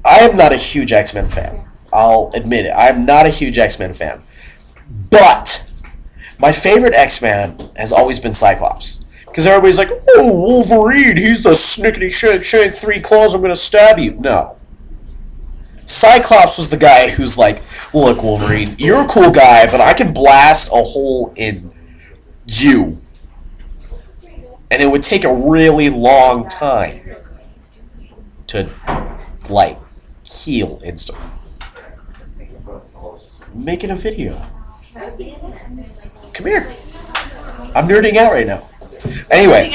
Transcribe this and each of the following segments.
I am not a huge X-Men fan. I'll admit it. I'm not a huge X-Men fan. But my favorite X-Man has always been Cyclops. Because everybody's like, oh, Wolverine, he's the snickety-shank, 3 claws, I'm going to stab you. No. Cyclops was the guy who's like, look, Wolverine, you're a cool guy, but I can blast a hole in you. And it would take a really long time to, like, heal instantly. I'm making a video. Come here. I'm nerding out right now. Anyway,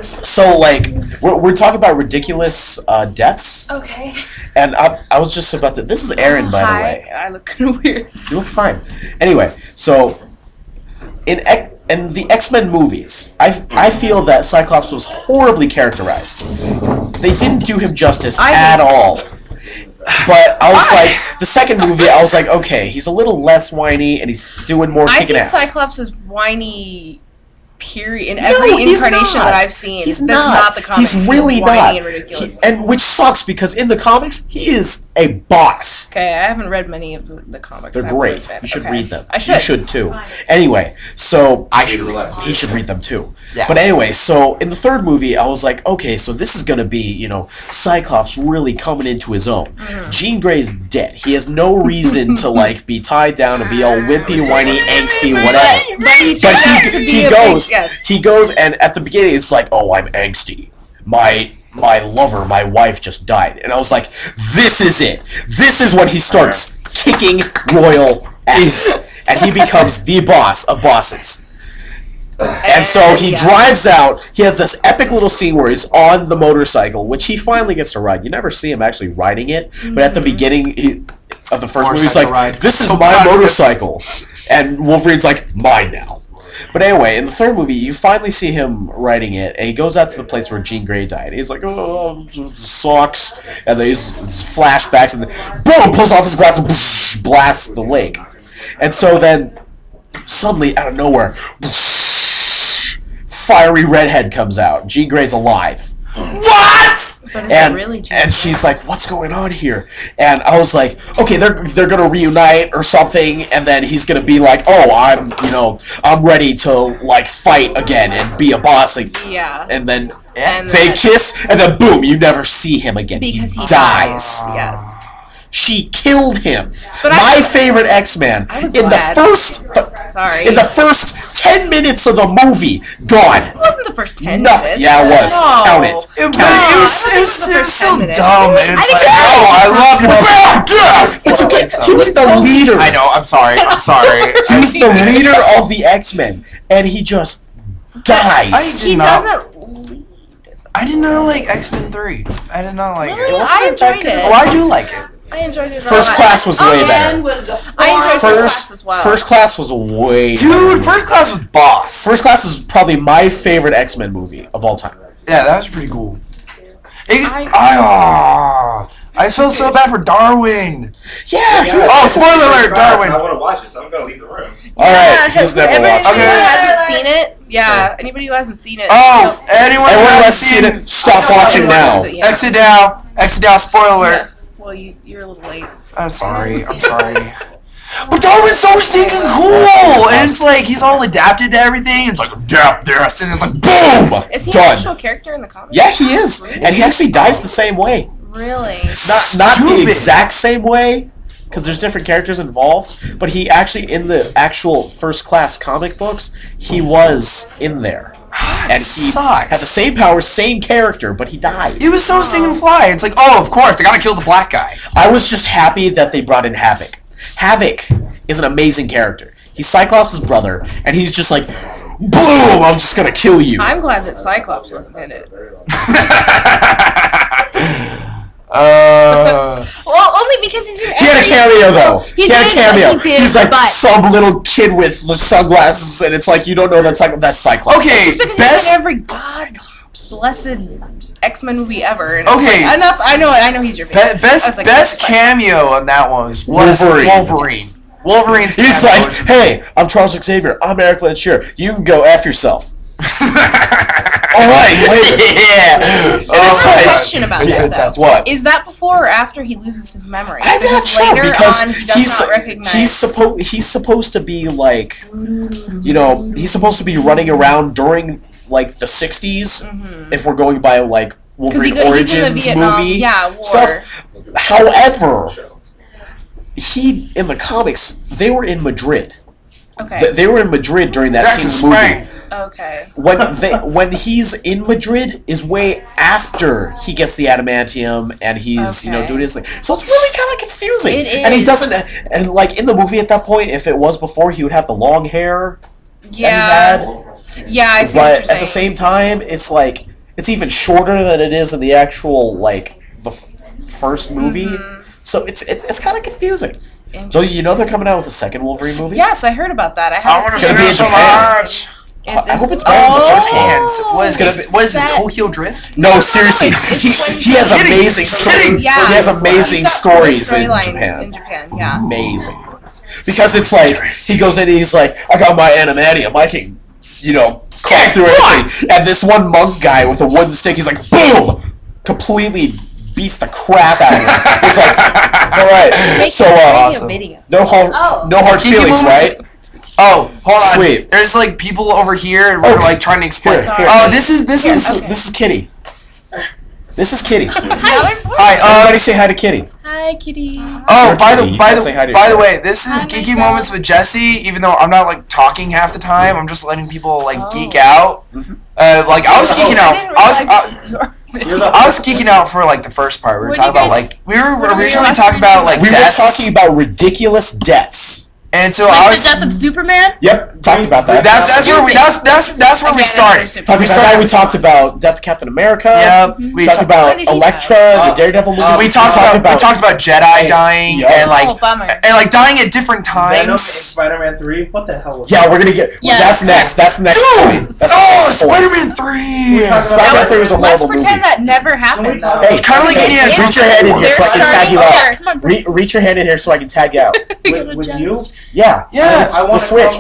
so, like, we're talking about ridiculous deaths. Okay. And I was just about to... This is Aaron, by the way. I look kind of weird. You look fine. Anyway, so, in the X-Men movies, I feel that Cyclops was horribly characterized. They didn't do him justice at all. But I was like, the second movie, I was like, okay, he's a little less whiny, and he's doing more kicking ass. I think Cyclops is whiny... Period. In every incarnation that I've seen, he's that's not. not the comics. He's really not. And ridiculous. And which sucks because in the comics, he is a boss. Okay, I haven't read many of the comics. They're great. You should read them. I should. You should too. Anyway, so he should read them too. Yeah. But anyway, so in the third movie, I was like, okay, so this is gonna be, Cyclops really coming into his own. Jean Grey's dead. He has no reason to like be tied down and be all wimpy, whiny, angsty, whatever. But he goes, and at the beginning, it's like, oh, I'm angsty. My lover, my wife just died. And I was like, this is it. This is when he starts kicking royal ass. And he becomes the boss of bosses. And so he drives out. He has this epic little scene where he's on the motorcycle, which he finally gets to ride. You never see him actually riding it. But at the beginning of the first movie, he's like, this is my motorcycle. And Wolverine's like, mine now. But anyway, in the third movie, you finally see him riding it, and he goes out to the place where Jean Grey died. He's like, oh, sucks. And there's flashbacks, and then, boom, pulls off his glass and blasts the lake. And so then, suddenly, out of nowhere, fiery redhead comes out. Jean Grey's alive. What? And she's like, what's going on here? And I was like, okay, they're gonna reunite or something, and then he's gonna be like, oh, I'm ready to like fight again and be a boss again. Yeah. And then they kiss, and then boom, you never see him again. Because he dies. Yes. She killed him. My favorite X-Man in the first 10 minutes of the movie, gone. It wasn't the first 10 minutes. Yeah, it was. Oh. Count it. It was so dumb. And it's like, I love him. It's okay. He was the leader. I know. I'm sorry. He was the leader of the X-Men, and he just dies. He doesn't lead. I did not like X-Men 3. I did not like it. I enjoyed it. Oh, I do like it. I enjoyed it. First Class was way better. I enjoyed First Class as well. First Class was way better. Dude, First Class was boss. First Class is probably my favorite X-Men movie of all time. Yeah, that was pretty cool. I felt so bad for Darwin. Yeah. Oh, spoiler alert, Darwin. I want to watch it, so I'm going to leave the room. Alright, he's never watched it. Anybody who hasn't seen it? Yeah, anybody who hasn't seen it. Oh, anyone who hasn't seen it, stop watching now. Exit down. Exit down, spoiler alert. Well, you're a little late. I'm sorry. But Darwin's so stinking cool! And it's like, he's all adapted to everything. It's like, adapt this, and it's like, boom! Is he an actual character in the comics? Yeah, he is. And he actually dies the same way. Really? Not the exact same way, because there's different characters involved, but he actually, in the actual First Class comic books, he was in there. And he had the same powers, same character, but he died. It was so stinging fly. It's like, oh, of course, I gotta kill the black guy. I was just happy that they brought in Havoc. Havoc is an amazing character. He's Cyclops' brother, and he's just like, boom, I'm just gonna kill you. I'm glad that Cyclops wasn't in it. Well, only because he's in. He had a cameo though. He had a cameo. He's like some little kid with sunglasses, and it's like you don't know that's Cyclops. Okay, just because he's in every blessed X-Men movie ever. And okay, like, enough. I know he's your favorite. Best cameo on that one was Wolverine. Wolverine's He's like, hey, I'm Charles Xavier. I'm Eric Lanchier. You can go F yourself. All right, later. Yeah. And it's I have a like, question about that, though. what? Is that before or after he loses his memory? I'm not Because sure later because on he does not recognize. he's supposed to be like, he's supposed to be running around during like the 60s if we're going by like Wolverine he's in the Origins Vietnam, movie war. stuff. However, in the comics they were in Madrid. Okay. They were in Madrid during that same movie. Okay. When he's in Madrid is way after he gets the adamantium and he's doing his thing. So it's really kind of confusing. It is. And he doesn't. And like in the movie at that point, if it was before, he would have the long hair. Yeah. That he had. Yeah, I see But what you're at saying. the same time, it's like it's even shorter than it is in the actual like the first movie. So it's kind of confusing. So you know they're coming out with a second Wolverine movie? Yes, I heard about that. I I haven't want to seen see gonna be it in so Japan. much. I hope it's better than the first one. What is this? What is this? Set- Tokyo Drift? No, seriously, it's he when has he's- amazing stories. Yeah, He has amazing he's got stories a in storyline Japan. In Japan, yeah. Amazing. Because it's like, he goes in and he's like, I got my adamantium, I can, carve through everything. And this one monk guy with a wooden stick, he's like, boom! Completely beats the crap out of him. He's like, alright, so, awesome. no hard Geeky feelings, moments- right? Oh, hold on. Sweet. There's like people over here and we're like trying to explain. Here. Oh, this is This is Kitty. This is Kitty. Hi. Everybody say hi to Kitty. Hi, kitty. Oh, You're by Kitty. the You by can't the say hi to by the yourself. way, this is Hi, Geeky myself. Moments with Jesse. Even though I'm not like talking half the time, I'm just letting people like geek out. Like I was geeking out. I was geeking out for like the first part. We were What talking do you about guys- like we were what were originally your talking about like We were deaths. talking about ridiculous deaths. And so Like I the was. death of Superman? Yep, talked about that. That's where we. That's where we started. We talked about Death of Captain America. Yeah, we talked about When did he Elektra, the Daredevil movie. we talked about Jedi dying Yup. and like Oh, bummer. dying at different Venom in times. Spider-Man 3? What the hell was Yeah, that? we're gonna get. Yeah. That's next. That's next. Dude! That's Oh, next point. Spider-Man 3! Spider-Man 3 was a Let's horrible pretend movie. that never happened, though. Hey, Kinda like Indiana reach your hand in here so I can tag you They're out. Come on, Reach your hand in here so I can tag you out. With you? Yeah. Yeah. I We'll want to switch.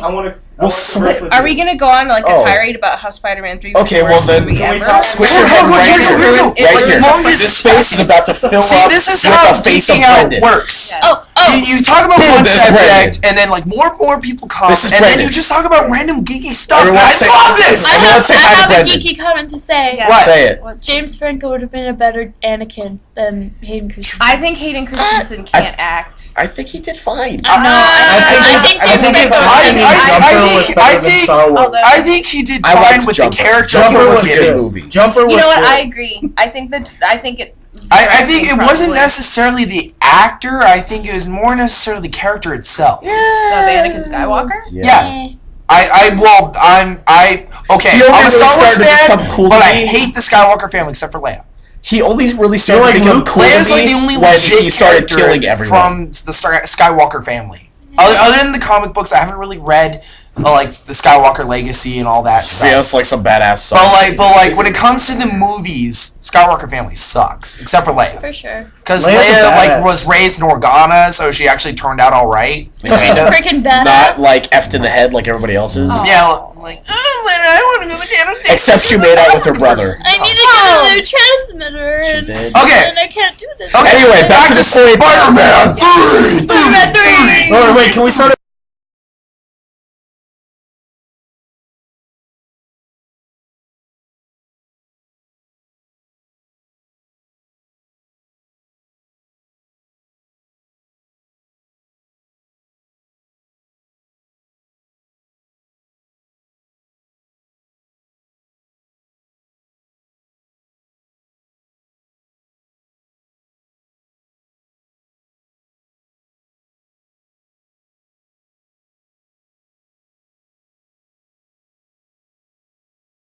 We'll switch. Are we gonna go on like a Oh. tirade about how Spider-Man 3 was Okay, the well worst then, movie can we ever? talk- Squish Here your we go, head here right we go, here. here we go. Right Like, here. longest- This space is about to fill See, up this is with how the face of geeking out Brendan. works. Oh, You talk about Boom, one there's subject, Brendan. and then like more and more people come, This is and then Brendan. you just talk about random geeky stuff. Everyone I say- love this. I Everyone have, say I hi to have a Brendan. geeky comment to say. Yeah. What? Say it. James Franco would have been a better Anakin than Hayden Christensen. I think Hayden Christensen can't act. I think he did fine. No, I think James Franco. I think he did I fine liked with Jumper. the character Jumper he was was a given. good movie. Jumper was You know what? good. I agree. I think it. I think it wasn't necessarily the actor. I think it was more necessarily the character itself. Of Anakin Skywalker. Yeah. I'm okay. He only I'm a Star really Wars started to fan, become cool but to I me. hate the Skywalker family except for Leia. He only really started like to become Luke? cool to Leia's like the me only when legit he started character killing everyone. from the Skywalker family. Other than the comic books, I haven't really read like the Skywalker legacy and all that stuff. Yeah, it's like some badass But song. like when it comes to the movies, Skywalker family sucks except for Leia. For sure. Because Leia's a Leia badass. was raised in Organa, so she actually turned out all right. She's a freaking badass. Not like effed in the head like everybody else is. Yeah, like Leia, I want to go to Thanos Station. Except she made out with her brother. I need to get a new transmitter. She and, did. Okay. And I can't do this. Okay. Anyway, back to the point. Spider-Man 3! Spider-Man 3! Wait, can we start